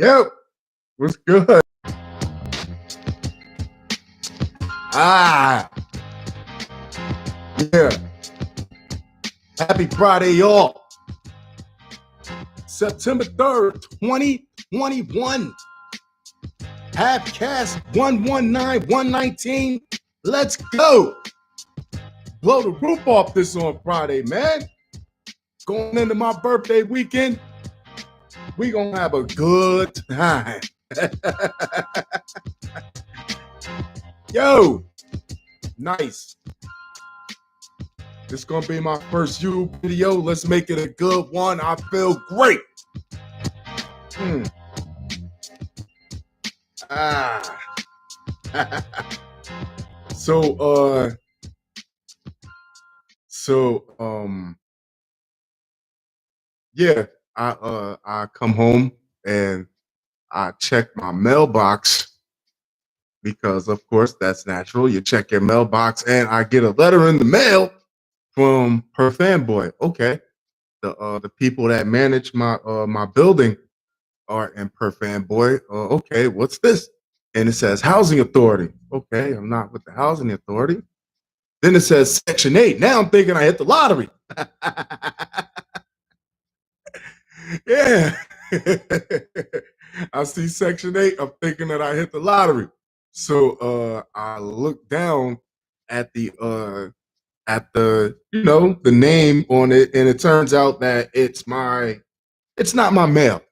Yo, what's good? Ah, yeah. Happy Friday, y'all. September 3rd, 2021. Halfcast 119119. Let's go. Blow the roof off this on Friday, man. Going into my birthday weekend, we gonna have a good time. Yo, nice. This is gonna be my first YouTube video. Let's make it a good one. I feel great. Ah. So yeah, I come home and I check my mailbox because of course that's natural. You check your mailbox and I get a letter in the mail from per fanboy. Okay. The people that manage my building are in per fanboy. Okay, what's this? And it says housing authority. Okay, I'm not with the housing authority. Then it says Section 8. Now I'm thinking I hit the lottery. Yeah. I see Section 8. I'm thinking that I hit the lottery. So I look down at the the name on it, and it turns out that it's not my mail,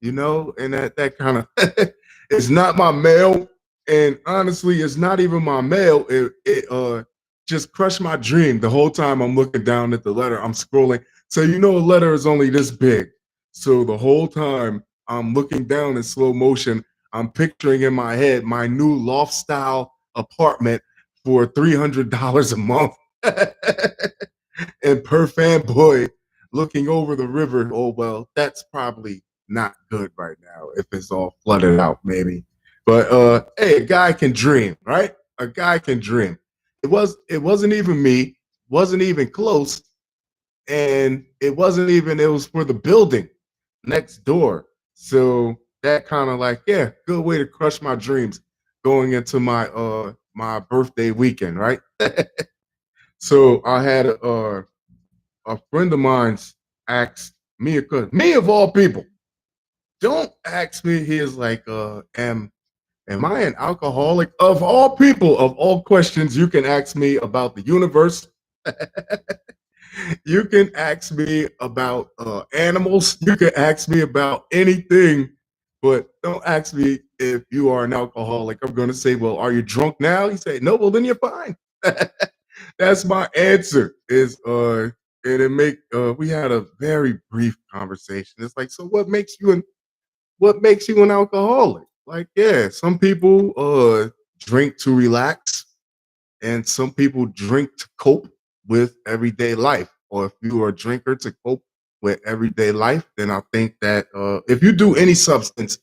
and that kind of it's not my mail. And honestly, it's not even my mail. It just crushed my dream. The whole time I'm looking down at the letter, I'm scrolling. So a letter is only this big. So the whole time I'm looking down in slow motion, I'm picturing in my head my new loft style apartment for $300 a month. And per fanboy looking over the river. Oh well, that's probably not good right now if it's all flooded out, maybe. But hey, a guy can dream, right? A guy can dream. It wasn't even me, wasn't even close, and it was for the building next door. So that kind of like, yeah, good way to crush my dreams going into my birthday weekend, right? So I had a friend of mine's asked me me of all people, don't ask me. He is like, am I an alcoholic? Of all people, of all questions you can ask me about the universe. You can ask me about animals. You can ask me about anything, but don't ask me if you are an alcoholic. I'm going to say, well, are you drunk now? You say, no, well, then you're fine. That's my answer. And it make we had a very brief conversation. It's like, so what makes you an alcoholic? Like, yeah, some people drink to relax, and some people drink to cope with everyday life. Or if you are a drinker to cope with everyday life, then I think that if you do any substance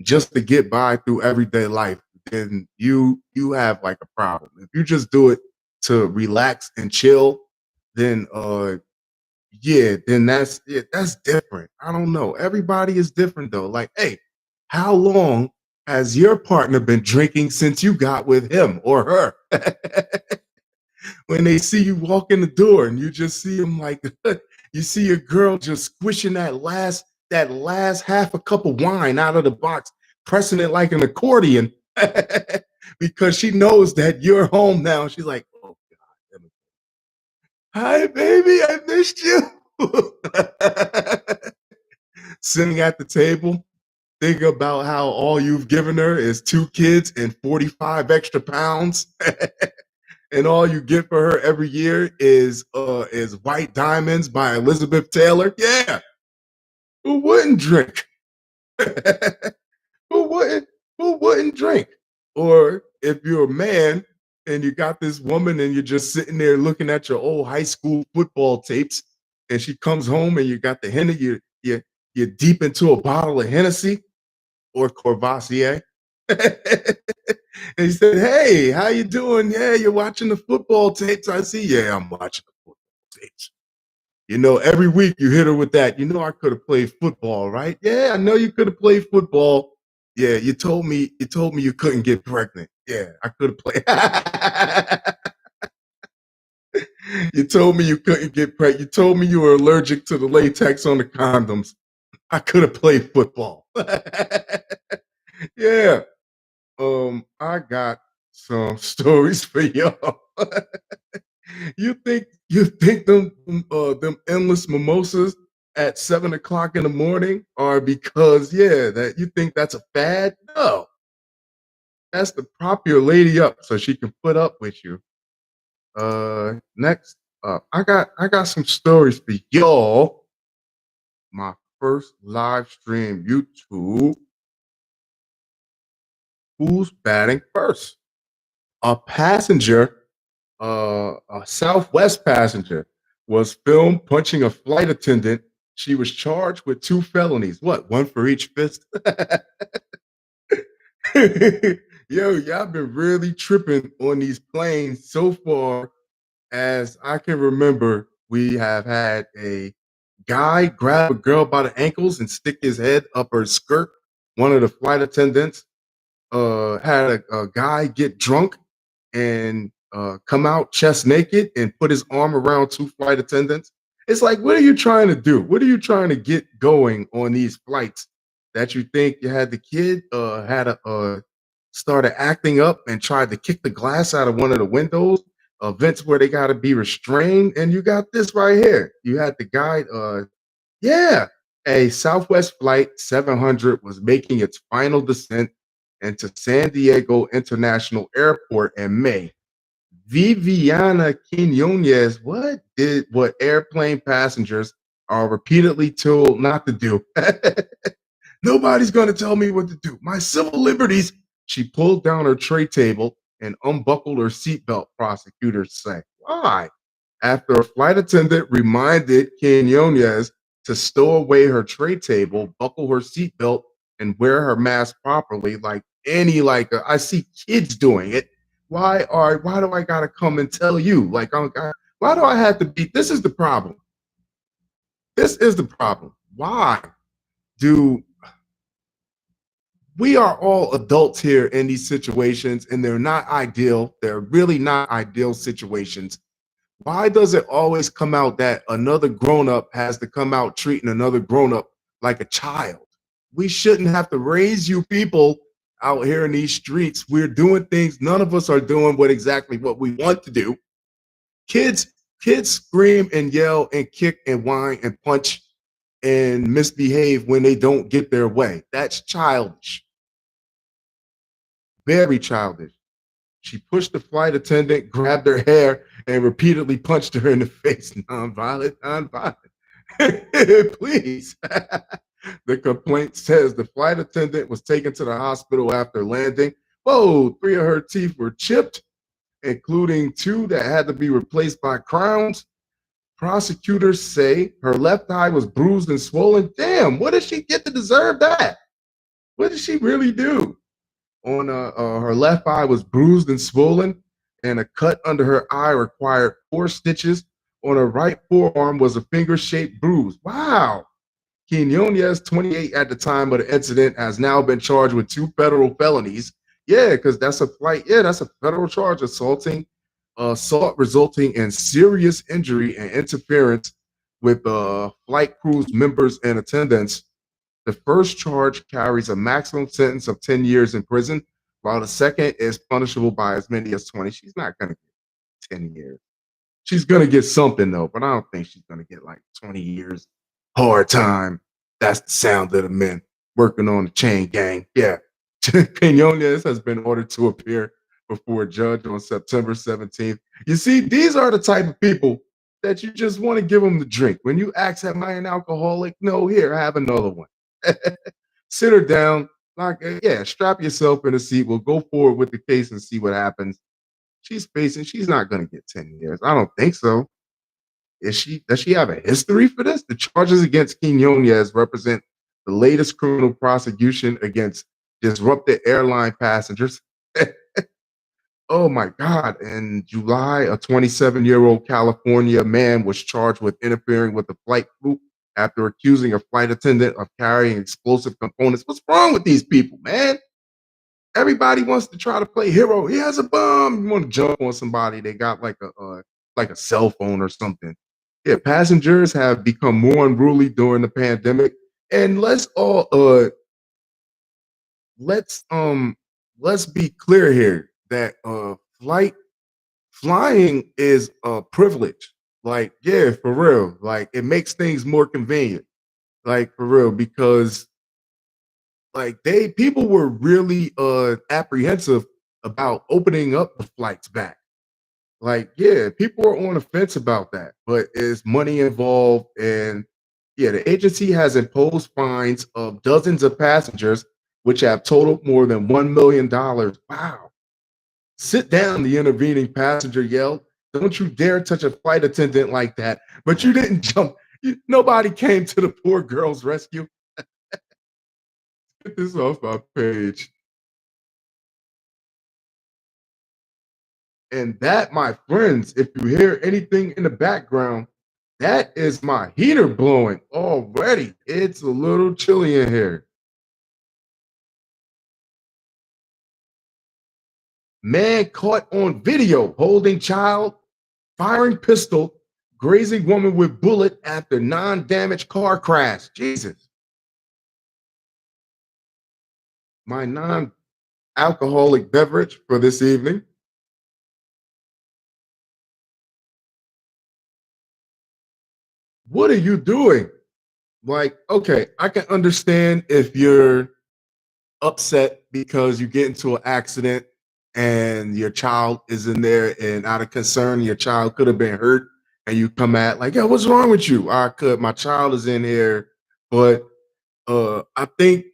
just to get by through everyday life, then you have like a problem. If you just do it to relax and chill, then yeah, then that's different. I don't know. Everybody is different though. Like, hey, how long has your partner been drinking since you got with him or her? When they see you walk in the door and you just see them like you see your girl just squishing that last half a cup of wine out of the box, pressing it like an accordion because she knows that you're home now. She's like, oh God, hi baby, I missed you. Sitting at the table, think about how all you've given her is 2 kids and 45 extra pounds. And all you get for her every year is White Diamonds by Elizabeth Taylor. Yeah, who wouldn't drink? who wouldn't who wouldn't drink? Or if you're a man and you got this woman and you're just sitting there looking at your old high school football tapes, and she comes home and you got the Hennessy, you're deep into a bottle of Hennessy or Courvoisier. And he said, "Hey, how you doing? Yeah, you're watching the football tapes. I see. Yeah, I'm watching the football tapes. Every week you hit her with that. I could have played football, right? Yeah, I know you could have played football. Yeah, you told me you couldn't get pregnant. Yeah, I could have played. You told me you couldn't get pregnant. You told me you were allergic to the latex on the condoms. I could have played football. Yeah. I got some stories for y'all. You think them endless mimosas at 7 o'clock in the morning are because that you think that's a fad? No, that's to prop your lady up so she can put up with you. Next up, I got some stories for y'all. My first live stream YouTube. Who's batting first? A passenger, a Southwest passenger, was filmed punching a flight attendant. She was charged with 2 felonies. What? One for each fist? Yo, y'all been really tripping on these planes so far as I can remember. We have had a guy grab a girl by the ankles and stick his head up her skirt. One of the flight attendants had a guy get drunk and come out chest naked and put his arm around 2 flight attendants. It's like, what are you trying to do? What are you trying to get going on these flights that you think you had the kid had a started acting up and tried to kick the glass out of one of the windows, events where they got to be restrained, and you got this right here. You had the guy, yeah, a Southwest Flight 700 was making its final descent into San Diego International Airport in May. Viviana Quinones, what airplane passengers are repeatedly told not to do. Nobody's going to tell me what to do. My civil liberties. She pulled down her tray table and unbuckled her seatbelt, prosecutors say. Why? After a flight attendant reminded Quinones to stow away her tray table, buckle her seatbelt, and wear her mask properly, I see kids doing it. Why do I gotta come and tell you? Why do I have to be? This is the problem. This is the problem. Why do we are all adults here in these situations, and they're not ideal. They're really not ideal situations. Why does it always come out that another grown-up has to come out treating another grown-up like a child? We shouldn't have to raise you people out here in these streets. We're doing things. None of us are doing exactly what we want to do. Kids, kids scream and yell and kick and whine and punch and misbehave when they don't get their way. That's childish. Very childish. She pushed the flight attendant, grabbed her hair, and repeatedly punched her in the face. Nonviolent, nonviolent. Please. The complaint says the flight attendant was taken to the hospital after landing. Whoa, 3 of her teeth were chipped, including 2 that had to be replaced by crowns. Prosecutors say her left eye was bruised and swollen. Damn, what did she get to deserve that? What did she really do? On her left eye was bruised and swollen, and a cut under her eye required 4 stitches. On her right forearm was a finger-shaped bruise. Wow. Quinones, 28 at the time of the incident, has now been charged with 2 federal felonies. Yeah, because that's a flight. Yeah, that's a federal charge, assault resulting in serious injury and interference with flight crew's members and attendants. The first charge carries a maximum sentence of 10 years in prison, while the second is punishable by as many as 20. She's not going to get 10 years. She's going to get something, though, but I don't think she's going to get like 20 years. Hard time. That's the sound of the men working on the chain gang. Yeah. Quinones has been ordered to appear before a judge on September 17th. You see, these are the type of people that you just want to give them the drink. When you ask, am I an alcoholic? No, here, have another one. Sit her down, strap yourself in a seat. We'll go forward with the case and see what happens. She's not going to get 10 years. I don't think so. Does she have a history for this? The charges against Quinones represent the latest criminal prosecution against disrupted airline passengers. Oh my God. In July, a 27-year-old California man was charged with interfering with the flight route after accusing a flight attendant of carrying explosive components. What's wrong with these people, man? Everybody wants to try to play hero. He has a bomb. You want to jump on somebody? They got like a cell phone or something. Yeah, passengers have become more unruly during the pandemic. And let's let's be clear here that flying is a privilege. Like, yeah, for real. Like, it makes things more convenient. Like, for real, because like they people were really apprehensive about opening up the flights back. Like, yeah, people are on the fence about that, but is money involved? And yeah, the agency has imposed fines of dozens of passengers, which have totaled more than $1 million. Wow. Sit down, the intervening passenger yelled. Don't you dare touch a flight attendant like that. But you didn't jump. Nobody came to the poor girl's rescue. Get this off my page. And that, my friends, if you hear anything in the background, that is my heater blowing already. It's a little chilly in here. Man caught on video holding child, firing pistol, grazing woman with bullet after non-damaged car crash. Jesus. My non-alcoholic beverage for this evening. What are you doing? Like, okay, I can understand if you're upset because you get into an accident and your child is in there, and out of concern your child could have been hurt, and you come at like, yo, what's wrong with you? I could My child is in here. But I think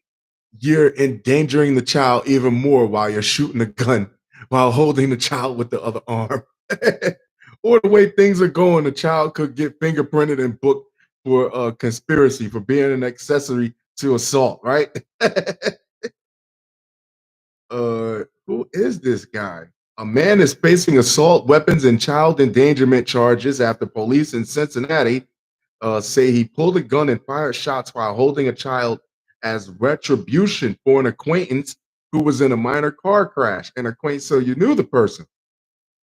you're endangering the child even more while you're shooting a gun while holding the child with the other arm. Or the way things are going, the child could get fingerprinted and booked for conspiracy for being an accessory to assault, right? Who is this guy? A man is facing assault, weapons, and child endangerment charges after police in Cincinnati say he pulled a gun and fired shots while holding a child as retribution for an acquaintance who was in a minor car crash. An acquaintance, so you knew the person.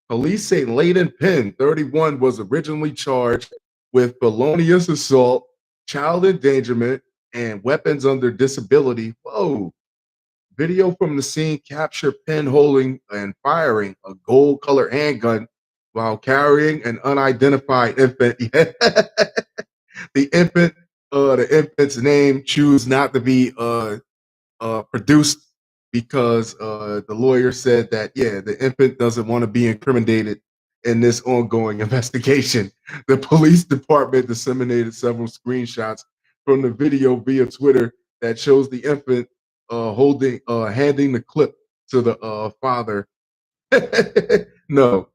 Police say Layden Penn, 31, was originally charged with felonious assault, child endangerment, and weapons under disability. Whoa. Video from the scene captured Penn holding and firing a gold colored handgun while carrying an unidentified infant. the infant, the infant's name choose not to be produced because the lawyer said that, yeah, the infant doesn't want to be incriminated in this ongoing investigation. The police department disseminated several screenshots from the video via Twitter that shows the infant handing the clip to the father. No,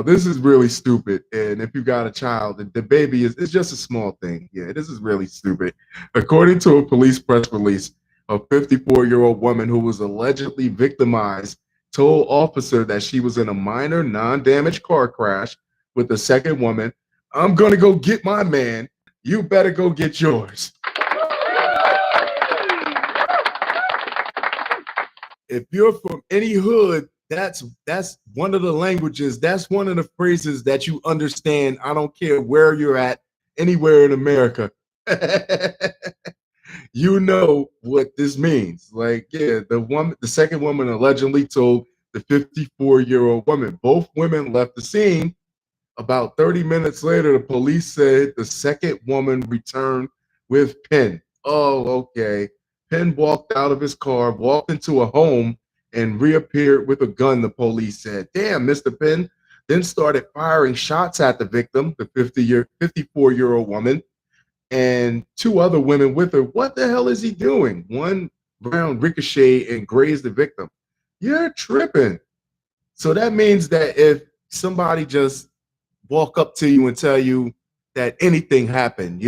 this is really stupid. And if you got a child, the baby is it's just a small thing. Yeah, this is really stupid. According to a police press release, a 54-year-old woman who was allegedly victimized told officer that she was in a minor non-damaged car crash with the second woman. I'm gonna go get my man. You better go get yours. If you're from any hood, that's one of the languages, that's one of the phrases that you understand. I don't care where you're at, anywhere in America. You know what this means. Like, yeah, the second woman allegedly told the 54-year-old woman. Both women left the scene. About 30 minutes later, the police said the second woman returned with Penn. Oh, okay. Penn walked out of his car, walked into a home, and reappeared with a gun, the police said. Damn, Mr. Penn then started firing shots at the victim, the 54-year-old woman, and two other women with her. What the hell is he doing? One round ricocheted and grazed the victim. You're tripping. So that means that if somebody just walk up to you and tell you that anything happened,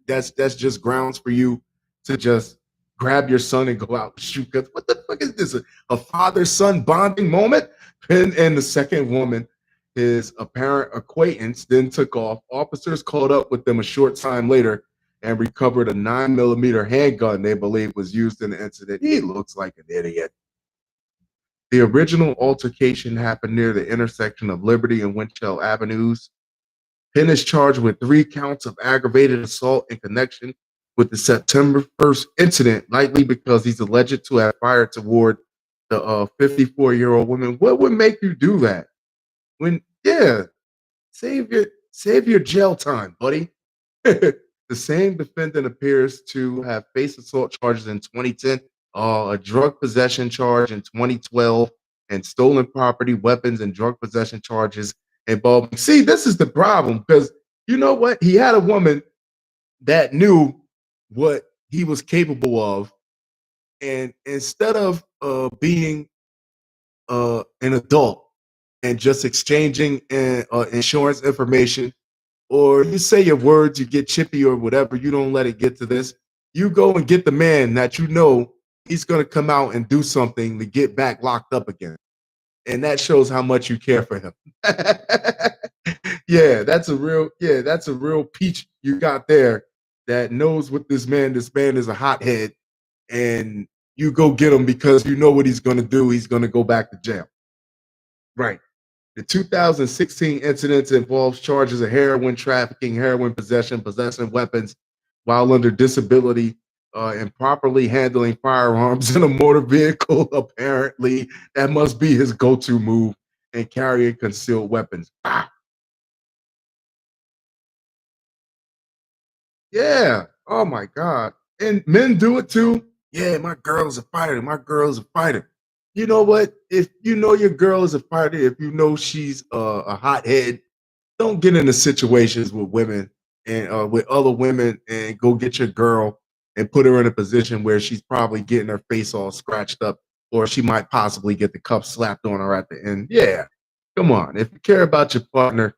that's just grounds for you to just grab your son and go out and shoot. Because what the fuck is this? A father son bonding moment? And the second woman, his apparent acquaintance, then took off. Officers caught up with them a short time later and recovered a 9mm handgun they believe was used in the incident. He looks like an idiot. The original altercation happened near the intersection of Liberty and Winchell Avenues. Penn is charged with 3 counts of aggravated assault in connection with the September 1st incident, likely because he's alleged to have fired toward the 54-year-old woman. What would make you do that? Yeah, save your jail time, buddy. The same defendant appears to have faced assault charges in 2010, a drug possession charge in 2012, and stolen property, weapons, and drug possession charges involving. See, this is the problem because you know what? He had a woman that knew what he was capable of, and instead of being an adult and just exchanging insurance information, or you say your words, you get chippy or whatever, you don't let it get to this. You go and get the man that you know he's going to come out and do something to get back locked up again. And that shows how much you care for him. That's a real peach you got there that knows what this man is a hothead, and you go get him because you know what he's going to do. He's going to go back to jail. Right. The 2016 incidents involves charges of heroin trafficking, heroin possession, possessing weapons while under disability, improperly handling firearms in a motor vehicle. Apparently, that must be his go-to move, and carrying concealed weapons. Yeah. Oh my God. And men do it too. Yeah, my girl is a fighter. My girl is a fighter. You know what? If you know your girl is a fighter, if you know she's a hothead, don't get into situations with women and with other women and go get your girl and put her in a position where she's probably getting her face all scratched up, or she might possibly get the cup slapped on her at the end. Yeah, come on. If you care about your partner,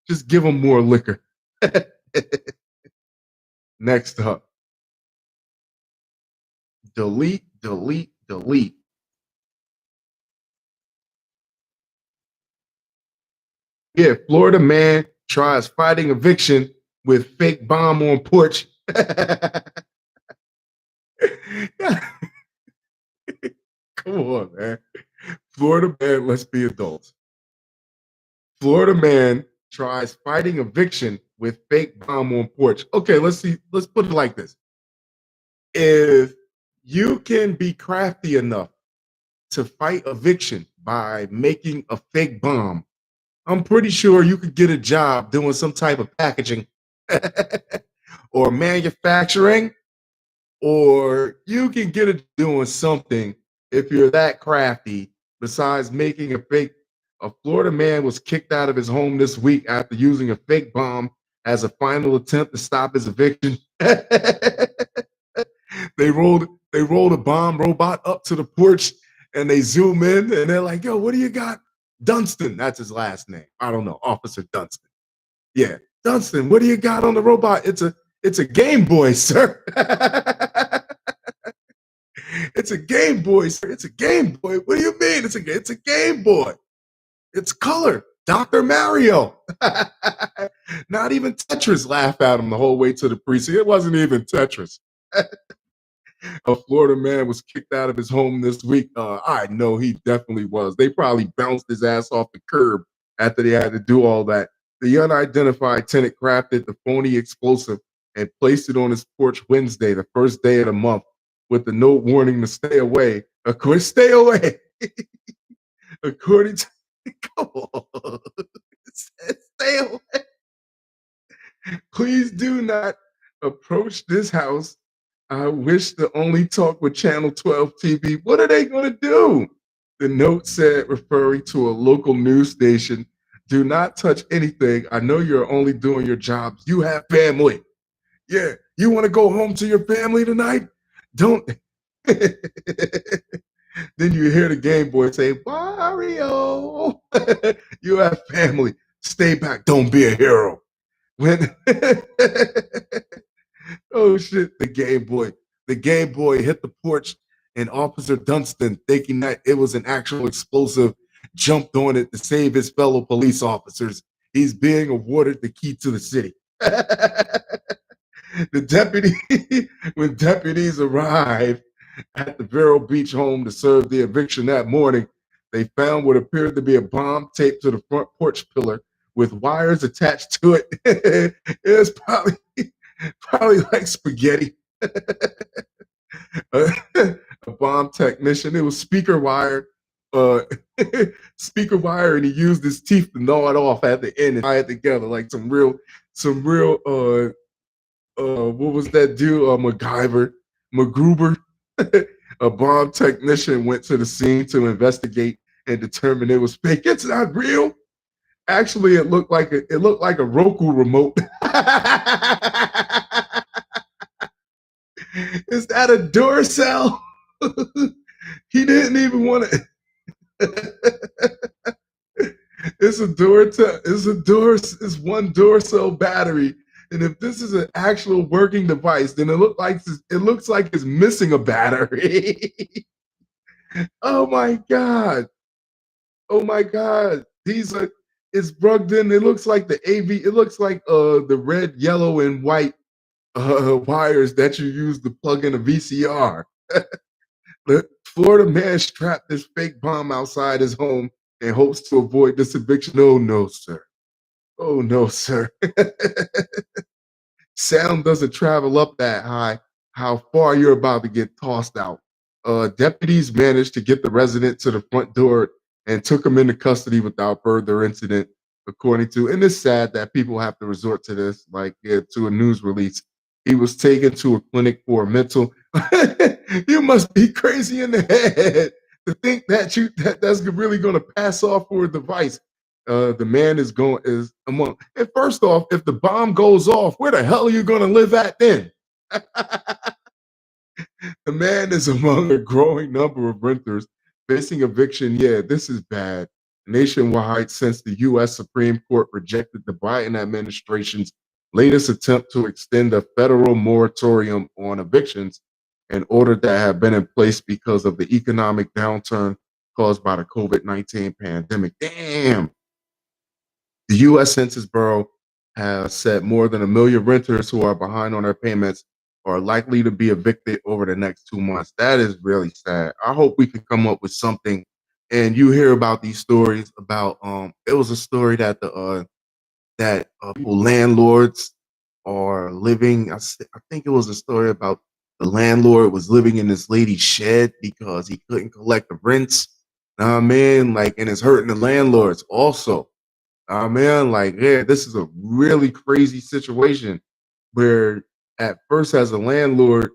just give them more liquor. Next up, delete, delete, delete. Yeah, Florida man tries fighting eviction with fake bomb on porch. Come on, man. Florida man, let's be adults. Florida man tries fighting eviction with fake bomb on porch. Okay, let's see. Let's put it like this. If you can be crafty enough to fight eviction by making a fake bomb, I'm pretty sure you could get a job doing some type of packaging or manufacturing, or you can get it doing something if you're that crafty. Besides making a fake, a Florida man was kicked out of his home this week after using a fake bomb as a final attempt to stop his eviction. They rolled a bomb robot up to the porch and they zoom in and they're like, "Yo, what do you got?" Dunston, that's his last name. I don't know, Officer Dunston. Yeah, Dunston, what do you got on the robot? It's a Game Boy, sir. It's a Game Boy, sir. It's a Game Boy. What do you mean? It's a Game Boy. It's color. Dr. Mario. Not even Tetris laughed at him the whole way to the precinct. It wasn't even Tetris. A Florida man was kicked out of his home this week. I know he definitely was. They probably bounced his ass off the curb after they had to do all that. The unidentified tenant crafted the phony explosive and placed it on his porch Wednesday, the first day of the month, with the note warning to stay away. Of course, stay away. According to, come on, stay away. Please do not approach this house. I wish to only talk with Channel 12 TV. What are they going to do? The note said, referring to a local news station, do not touch anything. I know you're only doing your jobs. You have family. Yeah. You want to go home to your family tonight? Don't. Then you hear the Game Boy say, Wario, you have family. Stay back. Don't be a hero. When oh shit, the Game Boy. The Game Boy hit the porch, and Officer Dunstan, thinking that it was an actual explosive, jumped on it to save his fellow police officers. He's being awarded the key to the city. The deputy, when deputies arrived at the Vero Beach home to serve the eviction that morning, they found what appeared to be a bomb taped to the front porch pillar with wires attached to it. It was probably like spaghetti. a, a bomb technician. It was speaker wire, uh, speaker wire, and he used his teeth to gnaw it off at the end and tie it together like some real. What was that dude? MacGruber. A bomb technician went to the scene to investigate and determine it was fake. It's not real. Actually, it looked like a Roku remote. Is that a Duracell? He didn't even want to. It's a it's one Duracell battery. And if this is an actual working device, then it looks like it's missing a battery. Oh my god! Oh my god! These are it's plugged in. It looks like the AV. It looks like the red, yellow, and white wires that you use to plug in a VCR. The Florida man strapped this fake bomb outside his home and hopes to avoid this eviction. Oh no, sir. Oh no, sir. Sound doesn't travel up that high. How far you're about to get tossed out. Deputies managed to get the resident to the front door and took him into custody without further incident, according to. And it's sad that people have to resort to this, like to a news release. He was taken to a clinic for a mental. You must be crazy in the head to think that's really going to pass off for a device. The man is among. And first off, if the bomb goes off, where the hell are you going to live at then? The man is among a growing number of renters facing eviction. Yeah, this is bad. Nationwide, since the U.S. Supreme Court rejected the Biden administration's latest attempt to extend a federal moratorium on evictions, an order that had been in place because of the economic downturn caused by the COVID-19 pandemic. Damn. The U.S. Census Bureau has said more than 1 million renters who are behind on their payments are likely to be evicted over the next 2 months. That is really sad. I hope we can come up with something. And you hear about these stories about it was a story that people landlords are living. I think it was a story about the landlord was living in this lady's shed because he couldn't collect the rents. Man, like, and it's hurting the landlords also. Man, like, yeah, this is a really crazy situation where at first as a landlord,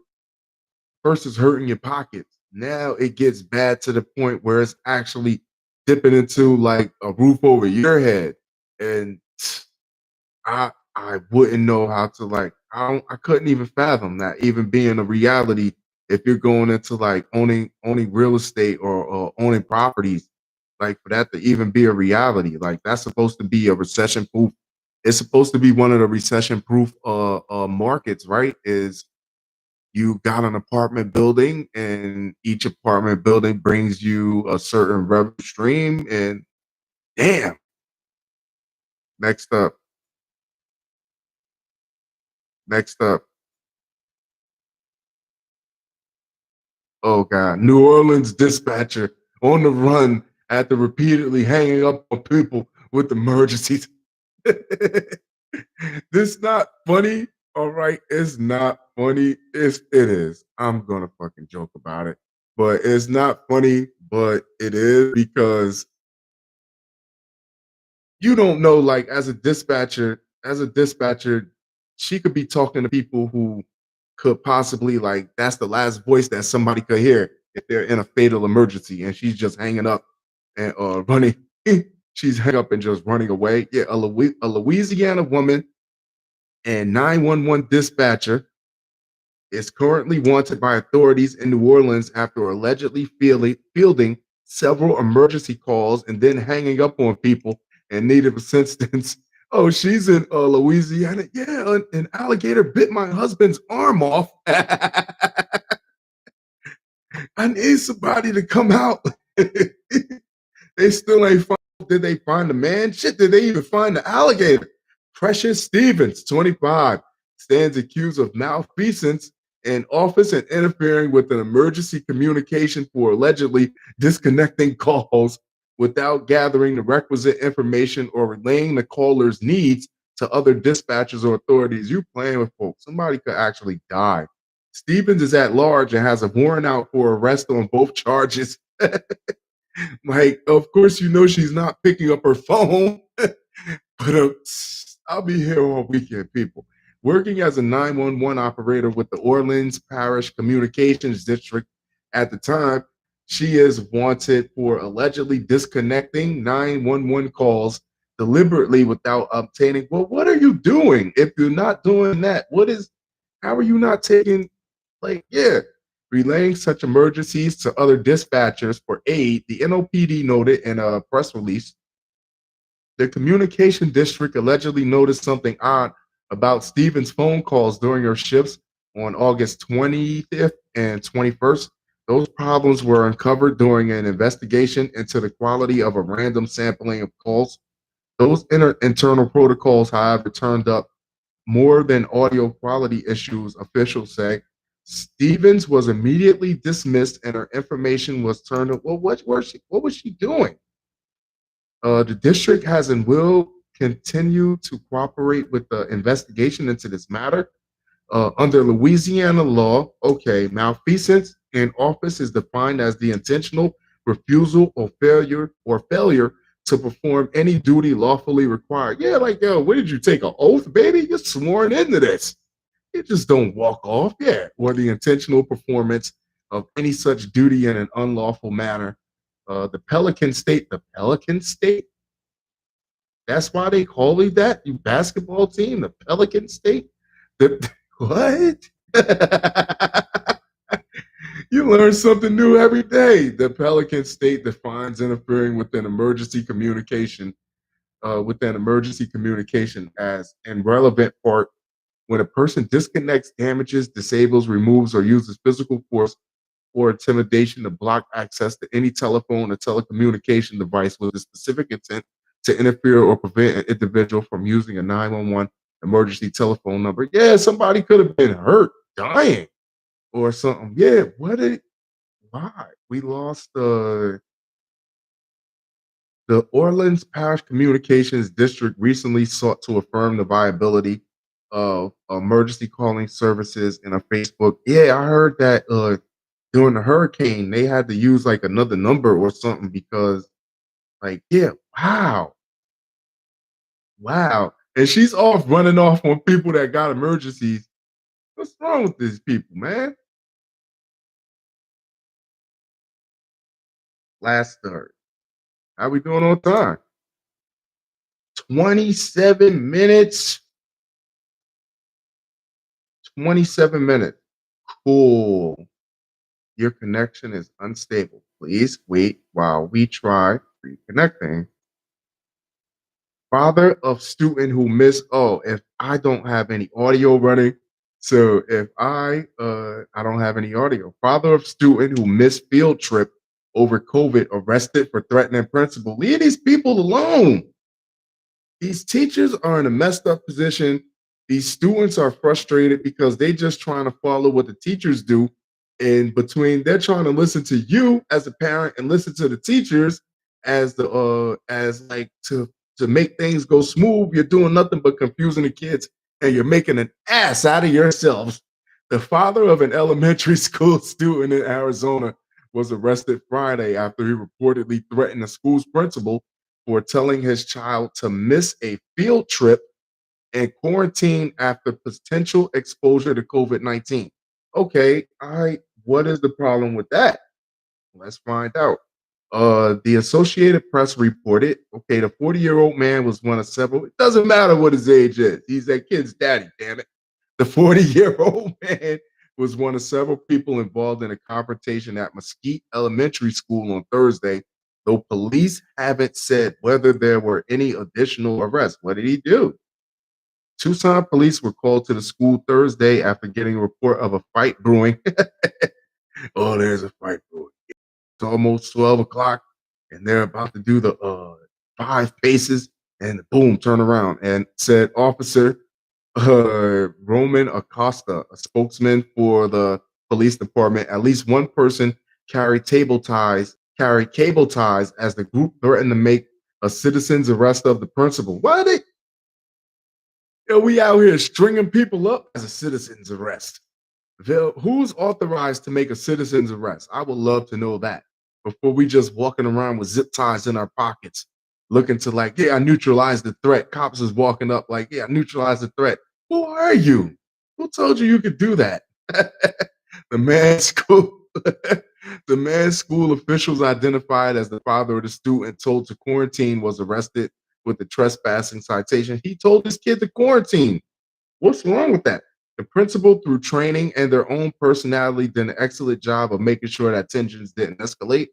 first it's hurting your pockets. Now it gets bad to the point where it's actually dipping into like a roof over your head. And I wouldn't know how to like I couldn't even fathom that even being a reality if you're going into like owning real estate or owning properties, like for that to even be a reality. Like that's supposed to be a recession proof. It's supposed to be one of the recession proof markets, right? Is you got an apartment building and each apartment building brings you a certain revenue stream and damn. Next up. Next up. Oh God, New Orleans dispatcher on the run after repeatedly hanging up on people with emergencies. This not funny, all right? It's not funny. It is. I'm gonna fucking joke about it, but it's not funny. But it is because you don't know, like as a dispatcher, she could be talking to people who could possibly like that's the last voice that somebody could hear if they're in a fatal emergency and she's just hanging up and running. She's hanging up and just running away. Yeah, a Louisiana woman and 911 dispatcher is currently wanted by authorities in New Orleans after allegedly fielding several emergency calls and then hanging up on people in need of assistance. Oh, she's in Louisiana. Yeah, an alligator bit my husband's arm off. I need somebody to come out. They still ain't find. Did they find the man? Shit, did they even find the alligator? Precious Stevens, 25, stands accused of malfeasance in office and interfering with an emergency communication for allegedly disconnecting calls without gathering the requisite information or relaying the caller's needs to other dispatchers or authorities. You playing with folks. Somebody could actually die. Stevens is at large and has a warrant out for arrest on both charges. Like, of course, you know she's not picking up her phone, but I'll be here all weekend, people. Working as a 911 operator with the Orleans Parish Communications District at the time, she is wanted for allegedly disconnecting 911 calls deliberately without obtaining. Well, what are you doing if you're not doing that? How are you not taking, like, yeah, relaying such emergencies to other dispatchers for aid? The NOPD noted in a press release the communication district allegedly noticed something odd about Stevens' phone calls during her shifts on August 25th and 21st. Those problems were uncovered during an investigation into the quality of a random sampling of calls. Those internal protocols, however, turned up more than audio quality issues, officials say. Stevens was immediately dismissed and her information was turned up. Well, what was she doing? The district has and will continue to cooperate with the investigation into this matter. Under Louisiana law, okay, malfeasance in office is defined as the intentional refusal or failure to perform any duty lawfully required. Yeah, like, yo, what did you take an oath, baby? You're sworn into this. You just don't walk off. Yeah, or the intentional performance of any such duty in an unlawful manner. The Pelican State, that's why they call it that. You basketball team, the Pelican State. What? You learn something new every day. The Pelican State defines interfering with an emergency communication as an relevant part when a person disconnects, damages, disables, removes, or uses physical force or intimidation to block access to any telephone or telecommunication device with a specific intent to interfere or prevent an individual from using a 911 emergency telephone number. Yeah, somebody could have been hurt, dying, or something. Yeah, why? We lost the Orleans Parish Communications District recently sought to affirm the viability of emergency calling services in a Facebook. Yeah, I heard that during the hurricane they had to use like another number or something because, like, yeah, wow. And she's off running off on people that got emergencies. What's wrong with these people, man? Last third. How we doing on time? 27 minutes. 27 minutes. Cool. Your connection is unstable. Please wait while we try reconnecting. Father of student who missed. Oh, if I don't have any audio running, so if I don't have any audio. Father of student who missed field trip over COVID arrested for threatening principal. Leave these people alone. These teachers are in a messed up position. These students are frustrated because they just trying to follow what the teachers do. And between they're trying to listen to you as a parent and listen to the teachers as like to make things go smooth, you're doing nothing but confusing the kids and you're making an ass out of yourselves. The father of an elementary school student in Arizona was arrested Friday after he reportedly threatened the school's principal for telling his child to miss a field trip and quarantine after potential exposure to COVID-19. Okay, what is the problem with that? Let's find out. The Associated Press reported, okay, the 40-year-old man was one of several. It doesn't matter what his age is. He's that kid's daddy, damn it. The 40-year-old man was one of several people involved in a confrontation at Mesquite Elementary School on Thursday, though police haven't said whether there were any additional arrests. What did he do? Tucson police were called to the school Thursday after getting a report of a fight brewing. Oh, there's a fight It's almost 12 o'clock, and they're about to do the five faces, and boom, turn around. And said officer Roman Acosta, a spokesman for the police department, at least one person carried cable ties as the group threatened to make a citizen's arrest of the principal. Why they we out here stringing people up as a citizen's arrest? Who's authorized to make a citizen's arrest? I would love to know that before we just walking around with zip ties in our pockets, looking to like, yeah, I neutralized the threat. Cops is walking up like, yeah, I neutralized the threat. Who are you? Who told you could do that? the man school, the man school officials identified as the father of the student told to quarantine was arrested with the trespassing citation. He told his kid to quarantine. What's wrong with that? The principal, through training and their own personality, did an excellent job of making sure that tensions didn't escalate.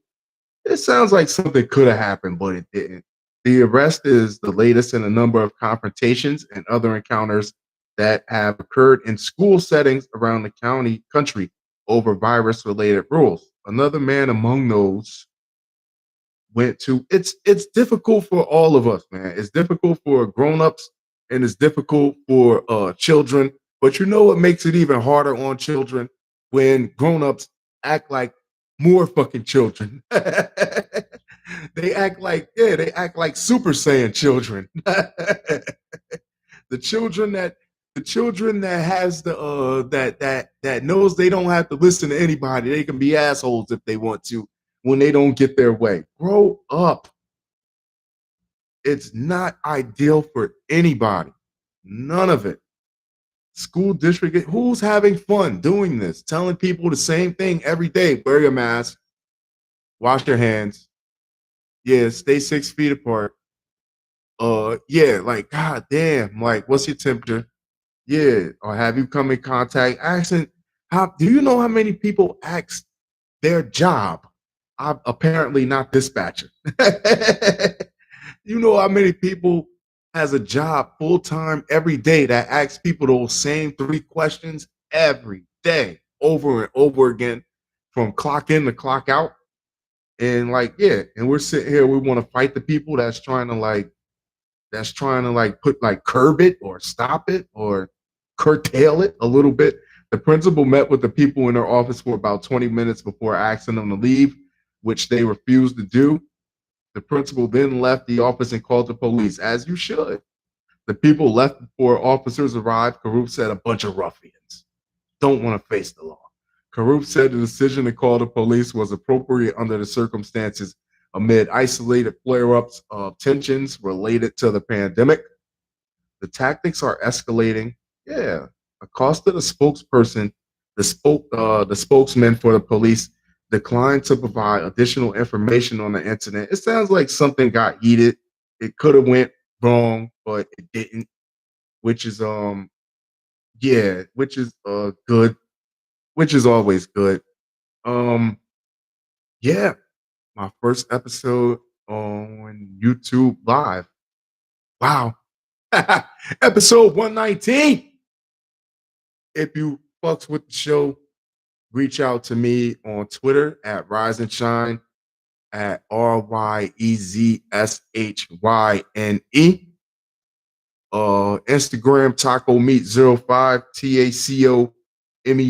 It sounds like something could have happened, but it didn't. The arrest is the latest in a number of confrontations and other encounters that have occurred in school settings around the country over virus-related rules. Another man among those went to it's difficult for all of us, man. It's difficult for grown-ups and it's difficult for children. But you know what makes it even harder on children? When grown-ups act like more fucking children. They act like Super Saiyan children. the children that the children that has the that knows they don't have to listen to anybody. They can be assholes if they want to when they don't get their way. Grow up. It's not ideal for anybody. None of it. School district, who's having fun doing this? Telling people the same thing every day. Wear your mask, wash your hands. Yeah, stay 6 feet apart. Yeah, like god damn, like what's your temperature? Yeah, or have you come in contact? Asking how do you know how many people ask their job? I'm apparently not dispatcher. You know how many people has a job full time every day that asks people those same three questions every day, over and over again, from clock in to clock out. And like, yeah, and we're sitting here, we want to fight the people that's trying to like put like curb it or stop it or curtail it a little bit. The principal met with the people in their office for about 20 minutes before asking them to leave, which they refused to do. The principal then left the office and called the police, as you should. The people left before officers arrived. Karuf said a bunch of ruffians don't want to face the law. Karuf said the decision to call the police was appropriate under the circumstances amid isolated flare-ups of tensions related to the pandemic. The tactics are escalating. Yeah. Acosta, the spokesperson, the spokesman for the police, declined to provide additional information on the incident. It sounds like something got heated. It could have went wrong, but it didn't, which is yeah, which is good, which is always good. Um, yeah, my first episode on YouTube Live. Wow. Episode 119. If you fucks with the show, reach out to me on Twitter at Rise and Shine at RYEZSHYNE. Instagram Taco Meat 05 TACOME